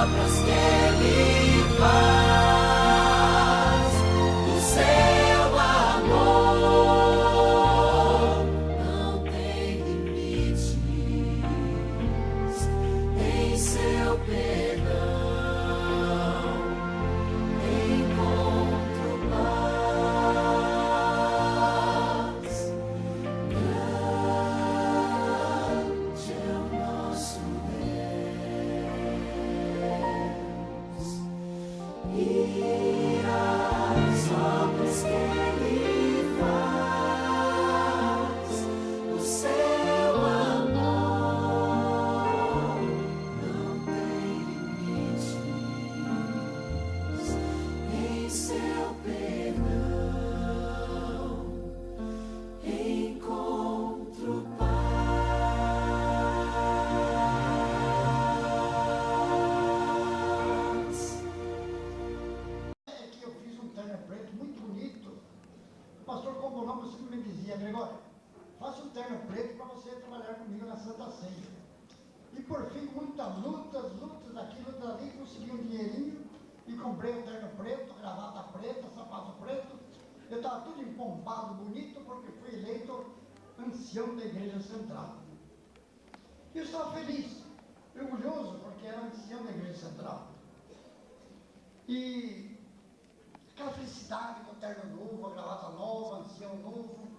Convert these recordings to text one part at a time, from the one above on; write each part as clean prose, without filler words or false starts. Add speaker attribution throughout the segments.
Speaker 1: obras que Ele faz, o seu amor não tem limites, em seu perdão encontro paz. Grande é o nosso Deus, e as obras que Ele faz, o seu amor não tem limites, em seu perdão encontro paz.
Speaker 2: É que eu fiz um terno preto muito bonito. O pastor Combolão sempre me dizia: Gregório, faça um terno preto para você trabalhar comigo na Santa Ceia. E por fim, muitas lutas aqui, lutas ali, consegui um dinheirinho e comprei o terno preto, gravata preta, sapato preto. Eu estava tudo empompado, bonito, porque fui eleito ancião da Igreja Central. E eu estava feliz, orgulhoso, porque era ancião da Igreja Central. E aquela felicidade com o terno novo, a gravata nova, ancião novo.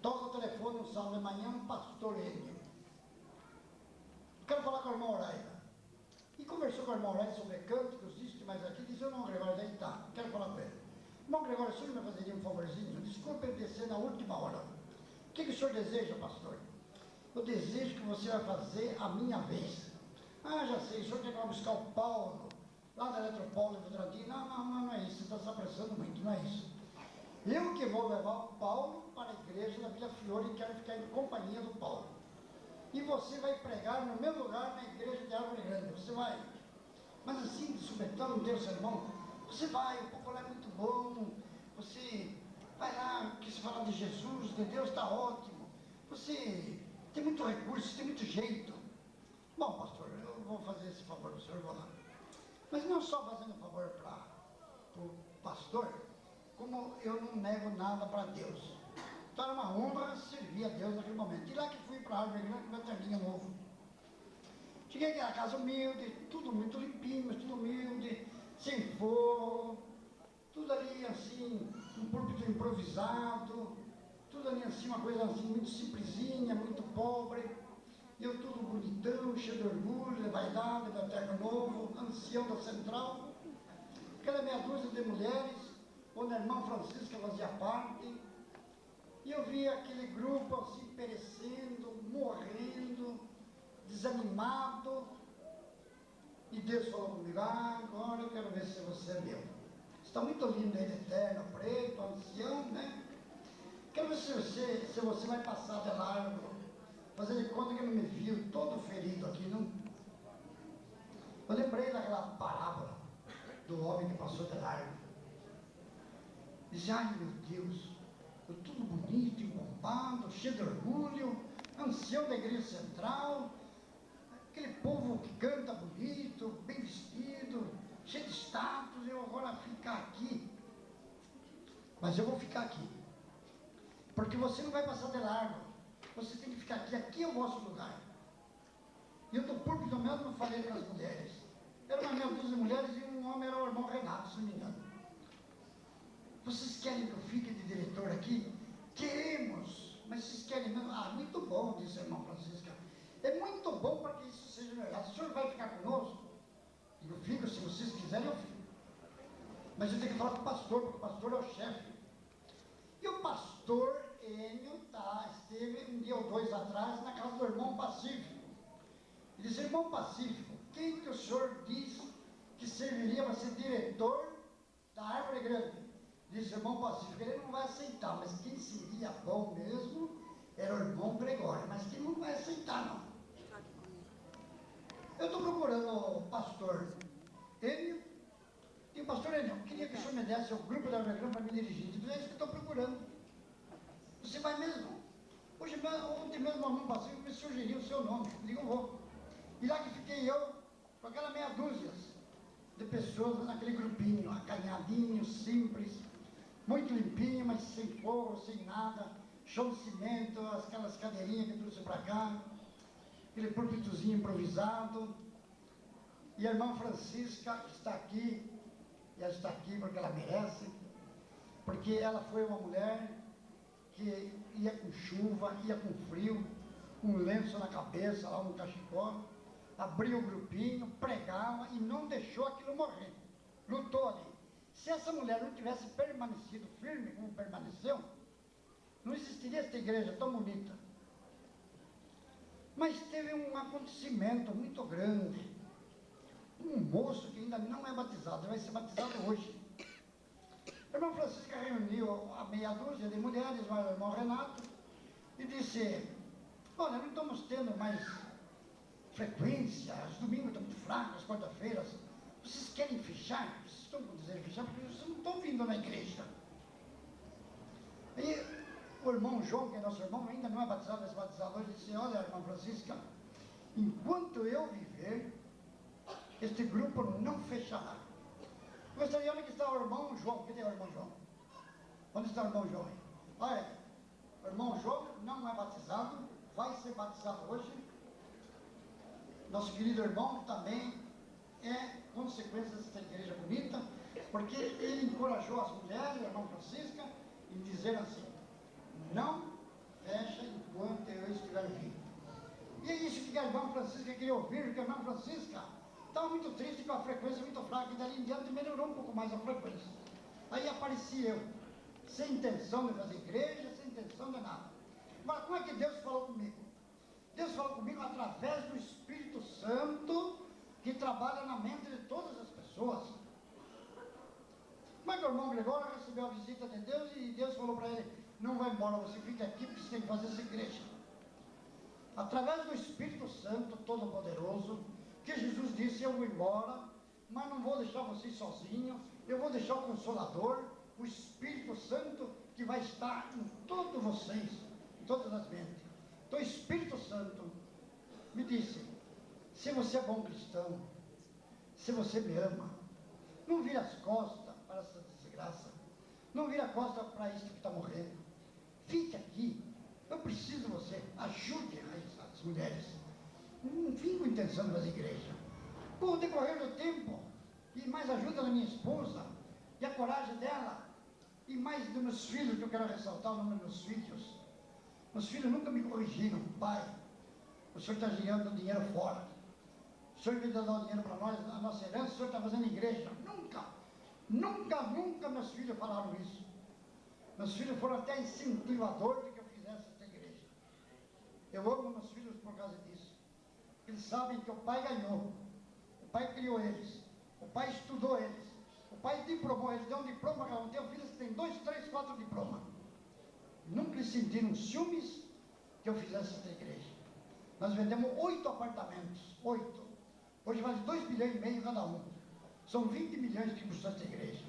Speaker 2: Toca o telefone no sábado de manhã, um pastor Enio. Quero falar com a irmã Oraida. E conversou com a irmã Oraida sobre cânticos, isso, mas aqui disse: irmão Gregório, daí tá, quero falar com ele. Irmão Gregório, o senhor me fazeria um favorzinho? Desculpa ele descer na última hora. O que o senhor deseja, pastor? Eu desejo que você vai fazer a minha vez. Ah, já sei, o senhor tem que ir buscar o Paulo, lá da Eletropaulo do Dradinho. Não é isso, você está se apressando muito, não é isso. Eu que vou levar o Paulo para a igreja da Vila Fiore e quero ficar em companhia do Paulo. E você vai pregar no meu lugar na igreja de Árvore Grande. Você vai. Mas assim, de supetão, no teu sermão, você vai, o povo lá é muito bom, você vai lá, que se falar de Jesus, de Deus, está ótimo. Você tem muito recurso, tem muito jeito. Bom, pastor, eu vou fazer esse favor para o senhor, vou lá. Mas não só fazendo favor para o pastor, como eu não nego nada para Deus. Então era uma honra servir a Deus naquele momento. E lá que fui para a Árvore Grande com meu terninho novo. Cheguei aqui na casa humilde, tudo muito limpinho, mas tudo humilde, sem forro, tudo ali assim, um púlpito improvisado, tudo ali assim, uma coisa assim, muito simplesinha, muito pobre. Eu tudo bonitão, cheio de orgulho, de vaidade, de terno novo, ancião da Central. Aquela meia dúzia de mulheres, onde a irmã Francisca fazia parte. E eu vi aquele grupo assim, perecendo, morrendo, desanimado. E Deus falou comigo: agora eu quero ver se você é meu. Está muito lindo aí, de terno, preto, ancião, né? Quero ver se você vai passar de largo, fazer de conta que não me viu, todo ferido aqui, não? Eu lembrei daquela parábola do homem que passou de largo. Diz: ai meu Deus, eu tudo bonito, empompado, cheio de orgulho, ancião da Igreja Central, aquele povo que canta bonito, bem vestido, cheio de status, eu agora ficar aqui. Mas eu vou ficar aqui, porque você não vai passar de largo, você tem que ficar aqui, aqui é o vosso lugar. E eu do púlpito mesmo falei com as mulheres, era uma meia dúzia de mulheres e um homem era o irmão Renato, se não me engano. Vocês querem que eu fique de diretor aqui? Queremos, mas vocês querem mesmo? Ah, muito bom, disse a irmã Francisca. É muito bom para que isso seja verdade. O senhor vai ficar conosco? Eu fico, se vocês quiserem, eu fico. Mas eu tenho que falar com o pastor, porque o pastor é o chefe. E o pastor Enio esteve um dia ou dois atrás na casa do irmão Pacífico. Ele disse: irmão Pacífico, quem que o senhor diz que serviria para ser diretor da Árvore Grande? Disse: irmão Pacífico, ele não vai aceitar, mas quem seria bom mesmo era o irmão Gregório, mas quem não vai aceitar, não. Eu estou procurando o pastor Enio, e o pastor Enio, eu queria que o senhor me desse o grupo da Árvore Grande para me dirigir. Eu disse: é isso que eu estou procurando. Você vai mesmo? Ontem mesmo o irmão Pacífico me sugeriu o seu nome. Eu digo: eu vou. E lá que fiquei eu, com aquela meia dúzia de pessoas naquele grupinho, acanhadinho, simples, muito limpinho, mas sem forro, sem nada, chão de cimento, aquelas cadeirinhas que trouxe para cá, aquele púlpitozinho improvisado. E a irmã Francisca, que está aqui, e ela está aqui porque ela merece, porque ela foi uma mulher que ia com chuva, ia com frio, um lenço na cabeça, lá no cachecol, abriu o grupinho, pregava e não deixou aquilo morrer, lutou ali. Se essa mulher não tivesse permanecido firme como permaneceu, não existiria esta igreja tão bonita. Mas teve um acontecimento muito grande. Um moço que ainda não é batizado, vai ser batizado hoje. A irmã Francisca reuniu a meia dúzia de mulheres, mais o irmão Renato, e disse: olha, não estamos tendo mais frequência, os domingos estão muito fracos, as quarta-feiras, vocês querem fechar? Vocês estão com desejo de fechar, porque vocês não estão vindo na igreja. Aí o irmão João, que é nosso irmão, ainda não é batizado, vai ser batizado hoje, disse: olha, irmã Francisca, enquanto eu viver, este grupo não fechará. Gostaria onde que está o irmão João? Cadê o irmão João? Onde está o irmão João? Olha, o irmão João não é batizado, vai ser batizado hoje. Nosso querido irmão também é consequência dessa igreja bonita, porque ele encorajou as mulheres, a irmã Francisca, em dizer assim: não fecha enquanto eu estiver vivo. E é isso que a irmã Francisca queria ouvir, porque a irmã Francisca estava muito triste com a frequência muito fraca, e dali em diante melhorou um pouco mais a frequência. Aí apareci eu, sem intenção de fazer igreja, sem intenção de nada. Mas como é que Deus falou comigo? Deus falou comigo através do Espírito Santo, que trabalha na mente de todas as pessoas. Mas o irmão Gregório recebeu a visita de Deus, e Deus falou para ele: não vai embora, você fica aqui, porque você tem que fazer essa igreja. Através do Espírito Santo Todo-Poderoso, que Jesus disse: eu vou embora, mas não vou deixar vocês sozinhos, eu vou deixar o Consolador, o Espírito Santo, que vai estar em todos vocês, em todas as mentes. Então o Espírito Santo me disse: se você é bom cristão, se você me ama, não vira as costas para essa desgraça, não vira as costas para isso que está morrendo, fique aqui, eu preciso de você, ajude as mulheres. Não vim com intenção de fazer igreja. Com o decorrer do tempo, e mais ajuda da minha esposa, e a coragem dela, e mais dos meus filhos, que eu quero ressaltar o nome dos meus filhos. Meus filhos nunca me corrigiram: pai, o senhor está girando o dinheiro fora, o senhor vai dar o dinheiro para nós, a nossa herança, o senhor está fazendo igreja. Nunca meus filhos falaram isso. Meus filhos foram até incentivadores de que eu fizesse essa igreja. Eu amo meus filhos por causa disso. Eles sabem que o pai ganhou, o pai criou eles, o pai estudou eles, o pai diplomou eles, deu um diploma para cada um. Tenho filhos que têm 2, 3, 4 diplomas. Nunca eles sentiram ciúmes que eu fizesse essa igreja. Nós vendemos 8 apartamentos, 8. Hoje vale 2,5 milhões cada um. São 20 milhões que custou essa igreja.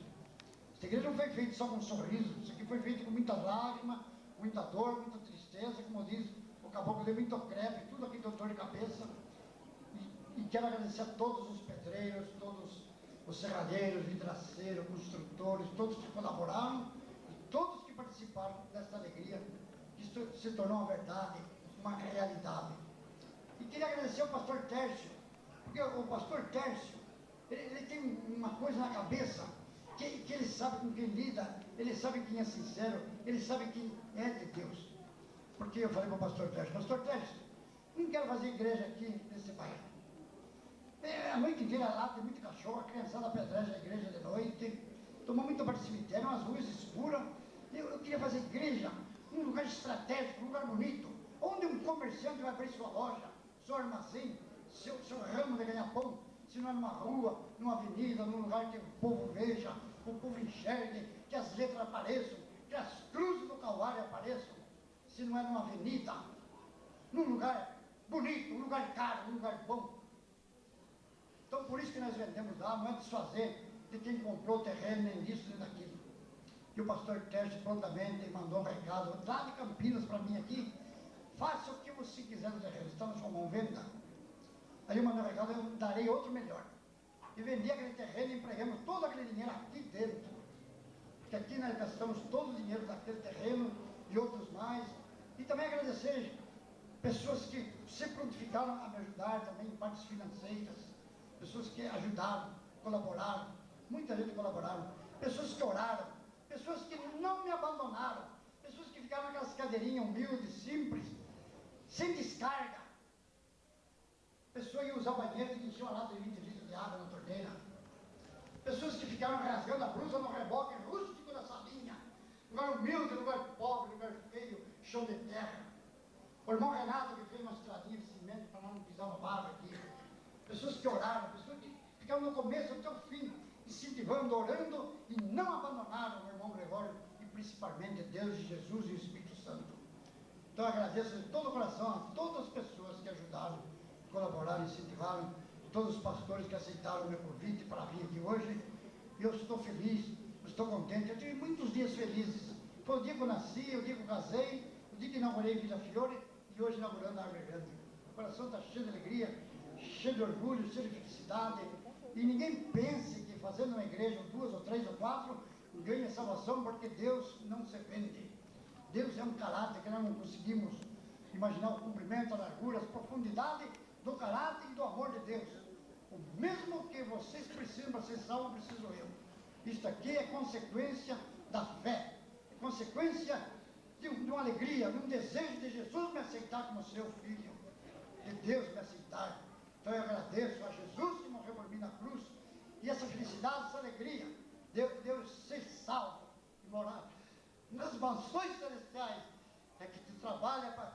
Speaker 2: Essa igreja não foi feita só com um sorriso, isso aqui foi feito com muita lágrima, muita dor, muita tristeza, como diz o caboclo, deu muito crepe, tudo aqui deu dor de cabeça. E quero agradecer a todos os pedreiros, todos os serralheiros, vidraceiros, construtores, todos que colaboraram e todos que participaram dessa alegria, que isso se tornou uma verdade, uma realidade. E queria agradecer ao pastor Tércio, porque o pastor Tércio, ele tem uma coisa na cabeça, que ele sabe com quem lida, ele sabe quem é sincero, ele sabe quem é de Deus. Porque eu falei para o pastor Tércio, não quero fazer igreja aqui nesse bairro. A noite inteira lá, tem muito cachorro, a criançada apedreja a igreja de noite, toma muito para o cemitério, umas ruas escuras. Eu queria fazer igreja num lugar estratégico, num lugar bonito, onde um comerciante vai abrir sua loja, seu armazém, seu ramo de ganhar pão, se não é numa rua, numa avenida, num lugar que o povo veja, o povo enxergue, que as letras apareçam, que as cruzes do Calvário apareçam, se não é numa avenida, num lugar bonito, num lugar caro, num lugar bom. Então por isso que nós vendemos lá, não é desfazer de quem comprou o terreno, nem disso, nem daquilo. E o pastor Tércio prontamente mandou um recado lá de Campinas para mim aqui: faça o que você quiser no terreno, está na sua mão, venda. Aí o Manuel Recalde, eu darei outro melhor. E vendi aquele terreno e empregamos todo aquele dinheiro aqui dentro. Porque aqui nós gastamos todo o dinheiro daquele terreno e outros mais. E também agradecer pessoas que se prontificaram a me ajudar também em partes financeiras. Pessoas que ajudaram, colaboraram. Muita gente colaboraram. Pessoas que oraram. Pessoas que não me abandonaram. Pessoas que ficaram naquelas cadeirinhas humildes, simples, sem descarga. Pessoas que iam usar o banheiro e enchiam a lata de 20 litros de água na torneira. Pessoas que ficaram rasgando a blusa no reboque rústico da salinha. Lugar humilde, lugar pobre, lugar feio, chão de terra. O irmão Renato que fez uma estradinha de cimento para não pisar no barro aqui. Pessoas que oraram, pessoas que ficaram no começo até o fim, incentivando, orando e não abandonaram o irmão Gregório e principalmente Deus e Jesus e o Espírito Santo. Então eu agradeço de todo o coração a todas as pessoas que ajudaram, colaboraram, incentivaram, todos os pastores que aceitaram o meu convite para vir aqui hoje. E eu estou feliz, estou contente. Eu tive muitos dias felizes. Foi o dia que eu nasci, o dia que eu casei, o dia que inaugurei Vila Fiore e hoje inaugurando a Árvore Grande. O coração está cheio de alegria, cheio de orgulho, cheio de felicidade. E ninguém pense que fazendo uma igreja, 2 ou 3 ou 4, ganha salvação, porque Deus não se vende. Deus é um caráter que nós não conseguimos imaginar o comprimento, a largura, a profundidade do caráter e do amor de Deus. O mesmo que vocês precisam para ser salvos, preciso eu. Isto aqui é consequência da fé, é consequência de uma alegria, de um desejo de Jesus me aceitar como seu filho, de Deus me aceitar. Então eu agradeço a Jesus que morreu por mim na cruz, e essa felicidade, essa alegria, Deus ser salvo e morar nas mansões celestiais, é que tu trabalha para